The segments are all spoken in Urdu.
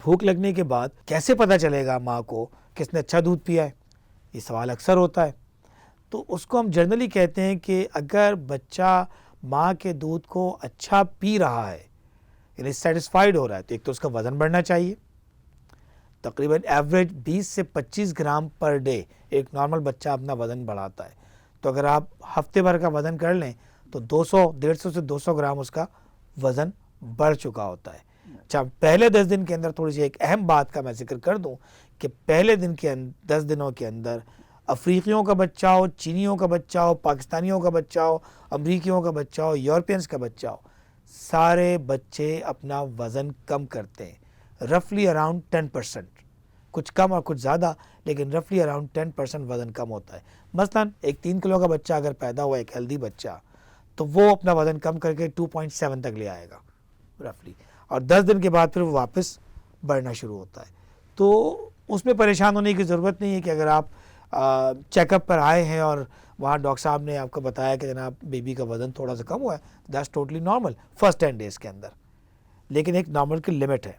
بھوک لگنے کے بعد کیسے پتہ چلے گا ماں کو کہ اس نے اچھا دودھ پیا ہے؟ یہ سوال اکثر ہوتا ہے. تو اس کو ہم جنرلی کہتے ہیں کہ اگر بچہ ماں کے دودھ کو اچھا پی رہا ہے یعنی سیٹسفائیڈ ہو رہا ہے تو ایک تو اس کا وزن بڑھنا چاہیے. تقریباً ایوریج 20 سے 25 گرام پر ڈے ایک نارمل بچہ اپنا وزن بڑھاتا ہے. تو اگر آپ ہفتے بھر کا وزن کر لیں تو 150 سے 200 گرام اس کا وزن بڑھ چکا ہوتا ہے. اچھا پہلے 10 دن کے اندر تھوڑی سی ایک اہم بات کا میں ذکر کر دوں کہ پہلے 10 دنوں کے اندر افریقیوں کا بچہ ہو، چینیوں کا بچہ ہو، پاکستانیوں کا بچہ ہو، امریکیوں کا بچہ ہو، یورپینس کا بچہ ہو، سارے بچے اپنا وزن کم کرتے ہیں رفلی اراؤنڈ 10%. کچھ کم اور کچھ زیادہ لیکن رفلی اراؤنڈ 10% وزن کم ہوتا ہے. مثلاً ایک 3 کلو کا بچہ اگر پیدا ہوا ایک ہیلدی بچہ تو وہ اپنا وزن کم کر کے 2.7 تک لے آئے گا رفلی، اور 10 دن کے بعد پھر وہ واپس بڑھنا شروع ہوتا ہے. تو اس میں پریشان ہونے کی ضرورت نہیں ہے کہ اگر آپ چیک اپ پر آئے ہیں اور وہاں ڈاکٹر صاحب نے آپ کو بتایا کہ جناب بیبی کا وزن تھوڑا سا کم ہوا ہے، that's totally normal first 10 days کے اندر. لیکن ایک نارمل کی لمٹ ہے.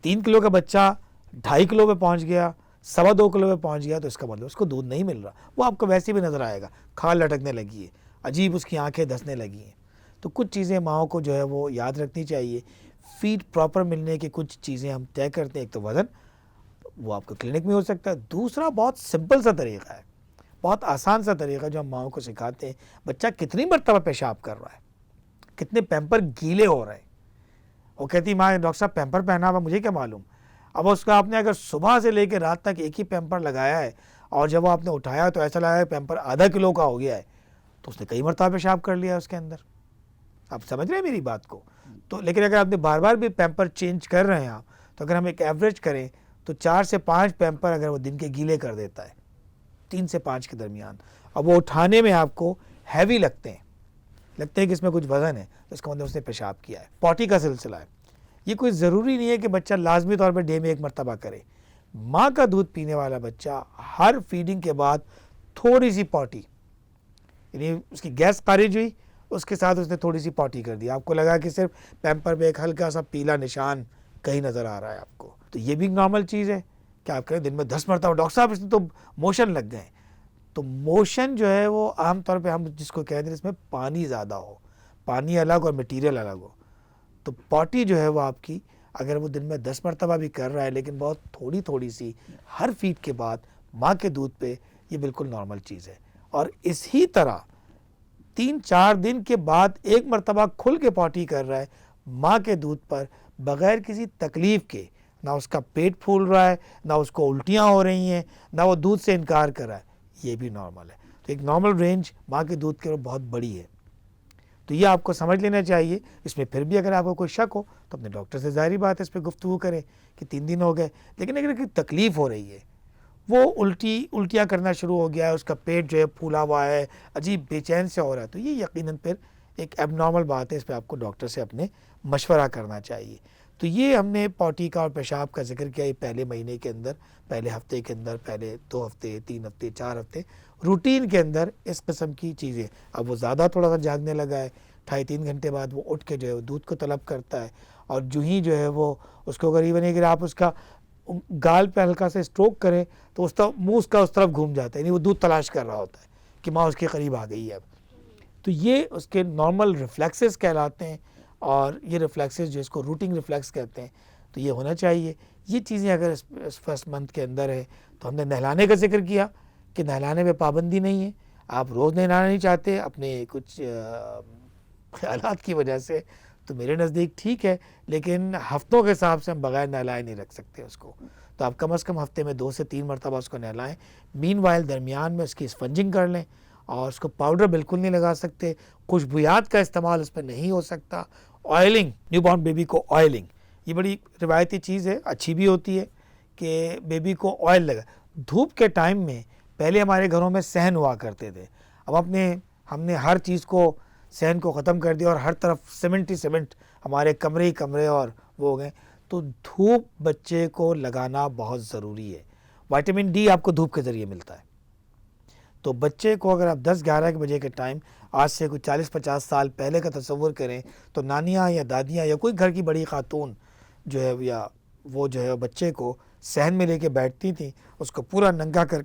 3 کلو کا بچہ 2.5 کلو پہ پہنچ گیا، 2.25 کلو پہ پہنچ گیا تو اس کا مطلب اس کو دودھ نہیں مل رہا. وہ آپ کو ویسے بھی نظر آئے گا، کھال لٹکنے لگی ہے، عجیب اس کی آنکھیں دھسنے لگی ہیں. تو کچھ چیزیں ماؤں کو جو ہے وہ یاد رکھنی چاہیے. فیڈ پراپر ملنے کی کچھ چیزیں ہم طے کرتے ہیں. ایک تو وزن، وہ آپ کو کلینک میں ہو سکتا ہے. دوسرا بہت سمپل سا طریقہ ہے، بہت آسان سا طریقہ جو ہم ماؤں کو سکھاتے ہیں. بچہ کتنی مرتبہ پیشاب کر رہا ہے، کتنے پیمپر گیلے ہو رہے ہیں. وہ کہتی ماں ڈاکٹر صاحب پیمپر پہنا ہوا مجھے کیا معلوم. اب اس کا آپ نے اگر صبح سے لے کے رات تک ایک ہی پیمپر لگایا ہے اور جب وہ آپ نے اٹھایا تو ایسا لگا کہ پیمپر آدھا کلو کا ہو گیا ہے تو اس نے کئی مرتبہ پیشاب کر لیا اس کے اندر. آپ سمجھ رہے ہیں میری بات کو؟ تو لیکن اگر آپ نے بار بار بھی پیمپر چینج کر رہے ہیں آپ تو اگر ہم ایک ایوریج کریں تو 4 سے 5 پیمپر اگر وہ دن کے گیلے کر دیتا ہے 3 سے 5 کے درمیان، اب وہ اٹھانے میں آپ کو ہیوی لگتے ہیں کہ اس میں کچھ وزن ہے تو اس کا مطلب اس نے پیشاب کیا ہے. پوٹی کا سلسلہ ہے. یہ کوئی ضروری نہیں ہے کہ بچہ لازمی طور پہ ڈے میں 1 مرتبہ کرے. ماں کا دودھ پینے والا بچہ ہر فیڈنگ کے بعد تھوڑی سی پوٹی، یعنی اس کی گیس خارج ہوئی اس کے ساتھ اس نے تھوڑی سی پوٹی کر دی، آپ کو لگا کہ صرف پیمپر پہ ایک ہلکا سا پیلا نشان کہیں نظر آ رہا ہے آپ کو، تو یہ بھی نارمل چیز ہے. کہ آپ کہیں دن میں 10 مرتبہ ڈاکٹر صاحب اس میں تو موشن لگ گئے. تو موشن جو ہے وہ عام طور پہ ہم جس کو کہتے ہیں اس میں پانی زیادہ ہو، پانی الگ اور مٹیریل الگ ہو. تو پوٹی جو ہے وہ آپ کی اگر وہ دن میں 10 مرتبہ بھی کر رہا ہے لیکن بہت تھوڑی تھوڑی سی ہر فیڈ کے بعد ماں کے دودھ پہ، یہ بالکل نارمل چیز ہے. اور اسی طرح 3-4 دن کے بعد 1 مرتبہ کھل کے پوٹی کر رہا ہے ماں کے دودھ پر بغیر کسی تکلیف کے، نہ اس کا پیٹ پھول رہا ہے، نہ اس کو الٹیاں ہو رہی ہیں، نہ وہ دودھ سے انکار کر رہا ہے، یہ بھی نارمل ہے. تو ایک نارمل رینج ماں کے دودھ کے بہت بڑی ہے. تو یہ آپ کو سمجھ لینا چاہیے. اس میں پھر بھی اگر آپ کو کوئی شک ہو تو اپنے ڈاکٹر سے ظاہری بات ہے اس پہ گفتگو کریں کہ 3 دن ہو گئے لیکن اگر کوئی تکلیف ہو رہی ہے، وہ الٹیاں کرنا شروع ہو گیا ہے، اس کا پیٹ جو ہے پھولا ہوا ہے، عجیب بے چین سے ہو رہا ہے، تو یہ یقیناً پھر ایک ایب نارمل بات ہے. اس پہ آپ کو ڈاکٹر سے اپنے مشورہ کرنا چاہیے. تو یہ ہم نے پوٹی کا اور پیشاب کا ذکر کیا. یہ پہلے مہینے کے اندر، پہلے ہفتے کے اندر، پہلے 2 ہفتے، 3 ہفتے، 4 ہفتے روٹین کے اندر اس قسم کی چیزیں. اب وہ زیادہ تھوڑا سا جاگنے لگا ہے، 2.5-3 گھنٹے بعد وہ اٹھ کے جو ہے دودھ کو طلب کرتا ہے، اور جو ہی جو ہے وہ اس کو قریباً اگر آپ اس کا گال پہ ہلکا سے اسٹروک کریں تو اس کا منہ اس کا اس طرف گھوم جاتا ہے، یعنی وہ دودھ تلاش کر رہا ہوتا ہے کہ ماں اس کے قریب آ گئی ہے اب. تو یہ اس کے نارمل ریفلیکسز کہلاتے ہیں، اور یہ ریفلیکسز جو اس کو روٹنگ ریفلیکس کہتے ہیں. تو یہ ہونا چاہیے. یہ چیزیں اگر اس فرسٹ منتھ کے اندر ہے تو ہم نے نہلانے کا ذکر کیا کہ نہلانے میں پابندی نہیں ہے. آپ روز نہلانا نہیں چاہتے اپنے کچھ خیالات کی وجہ سے تو میرے نزدیک ٹھیک ہے، لیکن ہفتوں کے حساب سے ہم بغیر نہلائے نہیں رکھ سکتے اس کو. تو آپ کم از کم ہفتے میں 2 سے 3 مرتبہ اس کو نہلائیں. مین وائل درمیان میں اس کی اسپنجنگ کر لیں، اور اس کو پاؤڈر بالکل نہیں لگا سکتے، خوشبویات کا استعمال اس پہ نہیں ہو سکتا. آئلنگ، نیو بورن بیبی کو آئلنگ، یہ بڑی روایتی چیز ہے، اچھی بھی ہوتی ہے کہ بیبی کو آئل لگا. دھوپ کے ٹائم میں پہلے ہمارے گھروں میں صحن ہوا کرتے تھے، اب ہم نے ہر چیز کو صحن کو ختم کر دیا اور ہر طرف سیمنٹ ہی سیمنٹ، ہمارے کمرے ہی کمرے اور وہ ہو گئے. تو دھوپ بچے کو لگانا بہت ضروری ہے. وائٹامن ڈی آپ کو دھوپ کے ذریعے ملتا ہے. تو بچے کو اگر آپ 10-11 بجے کے ٹائم، آج سے کوئی 40-50 سال پہلے کا تصور کریں تو نانیاں یا دادیاں یا کوئی گھر کی بڑی خاتون جو ہے یا وہ جو ہے بچے کو صحن میں لے کے بیٹھتی تھیں، اس کو پورا ننگا کر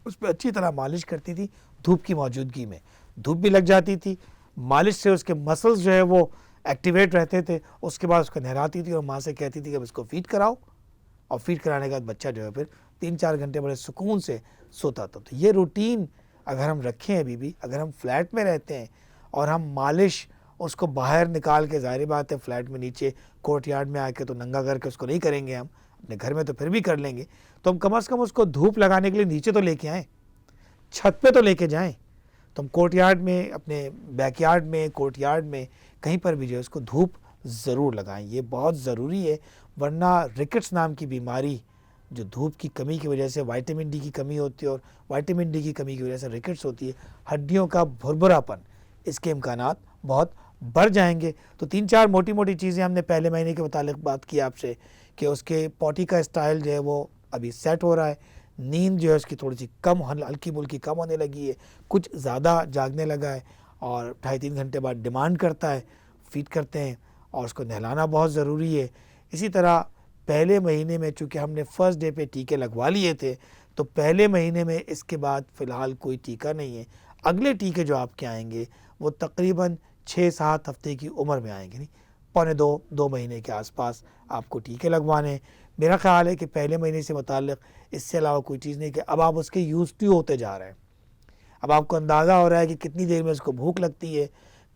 اس پہ اچھی طرح مالش کرتی تھی دھوپ کی موجودگی میں. دھوپ بھی لگ جاتی تھی، مالش سے اس کے مسلز جو ہے وہ ایکٹیویٹ رہتے تھے. اس کے بعد اس کو نہلاتی تھی اور ماں سے کہتی تھی کہ اب اس کو فیڈ کراؤ، اور فیڈ کرانے کے بعد بچہ جو ہے پھر 3-4 گھنٹے بڑے سکون سے سوتا تھا. تو یہ روٹین اگر ہم رکھیں ابھی بھی، اگر ہم فلیٹ میں رہتے ہیں اور ہم مالش اس کو باہر نکال کے، ظاہر بات ہے فلیٹ میں نیچے کورٹ یارڈ میں آ کے تو ننگا کر کے اس کو نہیں کریں گے، ہم اپنے گھر میں تو پھر بھی کر لیں گے، تو ہم کم از کم اس کو دھوپ لگانے کے لیے نیچے تو لے کے آئیں، چھت پہ تو لے کے جائیں. تو ہم کورٹ یارڈ میں، اپنے بیک یارڈ میں، کورٹ یارڈ میں کہیں پر بھی جو ہے اس کو دھوپ ضرور لگائیں. یہ بہت ضروری ہے، ورنہ رکٹس نام کی بیماری جو دھوپ کی کمی کی وجہ سے، وائٹامن ڈی کی کمی ہوتی ہے اور وائٹامن ڈی کی کمی کی وجہ سے رکٹس ہوتی ہے، ہڈیوں کا بھربھراپن، اس کے امکانات بہت بڑھ جائیں گے. تو 3-4 موٹی موٹی چیزیں ہم نے پہلے مہینے کے متعلق بات کی آپ سے، کہ اس کے پوٹی کا اسٹائل جو ہے وہ ابھی سیٹ ہو رہا ہے، نیند جو ہے اس کی تھوڑی سی کم، ہلکی ملکی کم ہونے لگی ہے، کچھ زیادہ جاگنے لگا ہے اور 2.5-3 گھنٹے بعد ڈیمانڈ کرتا ہے، فیڈ کرتے ہیں، اور اس کو نہلانا بہت ضروری ہے. اسی طرح پہلے مہینے میں چونکہ ہم نے فرسٹ ڈے پہ ٹیکے لگوا لیے تھے، تو پہلے مہینے میں اس کے بعد فی الحال کوئی ٹیکہ نہیں ہے. اگلے ٹیکے جو آپ کے آئیں گے وہ تقریباً 6-7 ہفتے کی عمر میں آئیں گے، پونے 2 مہینے کے آس پاس آپ کو ٹیکے لگوانے ہیں. میرا خیال ہے کہ پہلے مہینے سے متعلق اس سے علاوہ کوئی چیز نہیں، کہ اب آپ اس کے یوز ٹو ہوتے جا رہے ہیں. اب آپ کو اندازہ ہو رہا ہے کہ کتنی دیر میں اس کو بھوک لگتی ہے،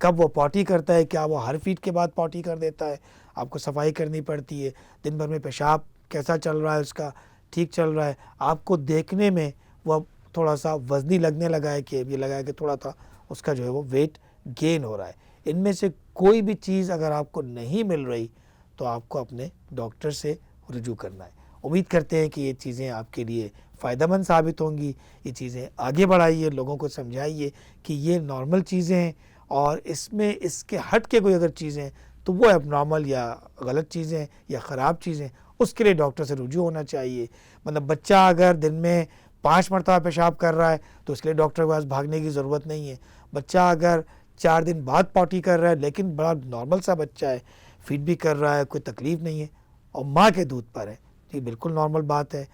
کب وہ پوٹی کرتا ہے، کیا وہ ہر فیڈ کے بعد پوٹی کر دیتا ہے، آپ کو صفائی کرنی پڑتی ہے، دن بھر میں پیشاب کیسا چل رہا ہے، اس کا ٹھیک چل رہا ہے. آپ کو دیکھنے میں وہ تھوڑا سا وزنی لگنے لگا ہے، کہ یہ لگا ہے کہ تھوڑا سا اس کا جو ہے وہ ویٹ گین ہو رہا ہے. ان میں سے کوئی بھی چیز اگر آپ کو نہیں مل رہی تو آپ کو اپنے ڈاکٹر سے رجوع کرنا ہے. امید کرتے ہیں کہ یہ چیزیں آپ کے لیے فائدہ مند ثابت ہوں گی. یہ چیزیں آگے بڑھائیے، لوگوں کو سمجھائیے کہ یہ نارمل چیزیں ہیں، اور اس میں اس کے ہٹ کے کوئی اگر چیزیں تو وہ اب نارمل یا غلط چیزیں یا خراب چیزیں، اس کے لیے ڈاکٹر سے رجوع ہونا چاہیے. مطلب بچہ اگر دن میں 5 مرتبہ پیشاب کر رہا ہے تو اس کے لیے ڈاکٹر کے پاس بھاگنے کی ضرورت نہیں ہے. بچہ اگر 4 دن بعد پوٹی کر رہا ہے لیکن بڑا نارمل سا بچہ ہے، فیڈ بھی کر رہا ہے، کوئی تکلیف نہیں ہے، اور ماں کے دودھ پر ہے، یہ بالکل نارمل بات ہے.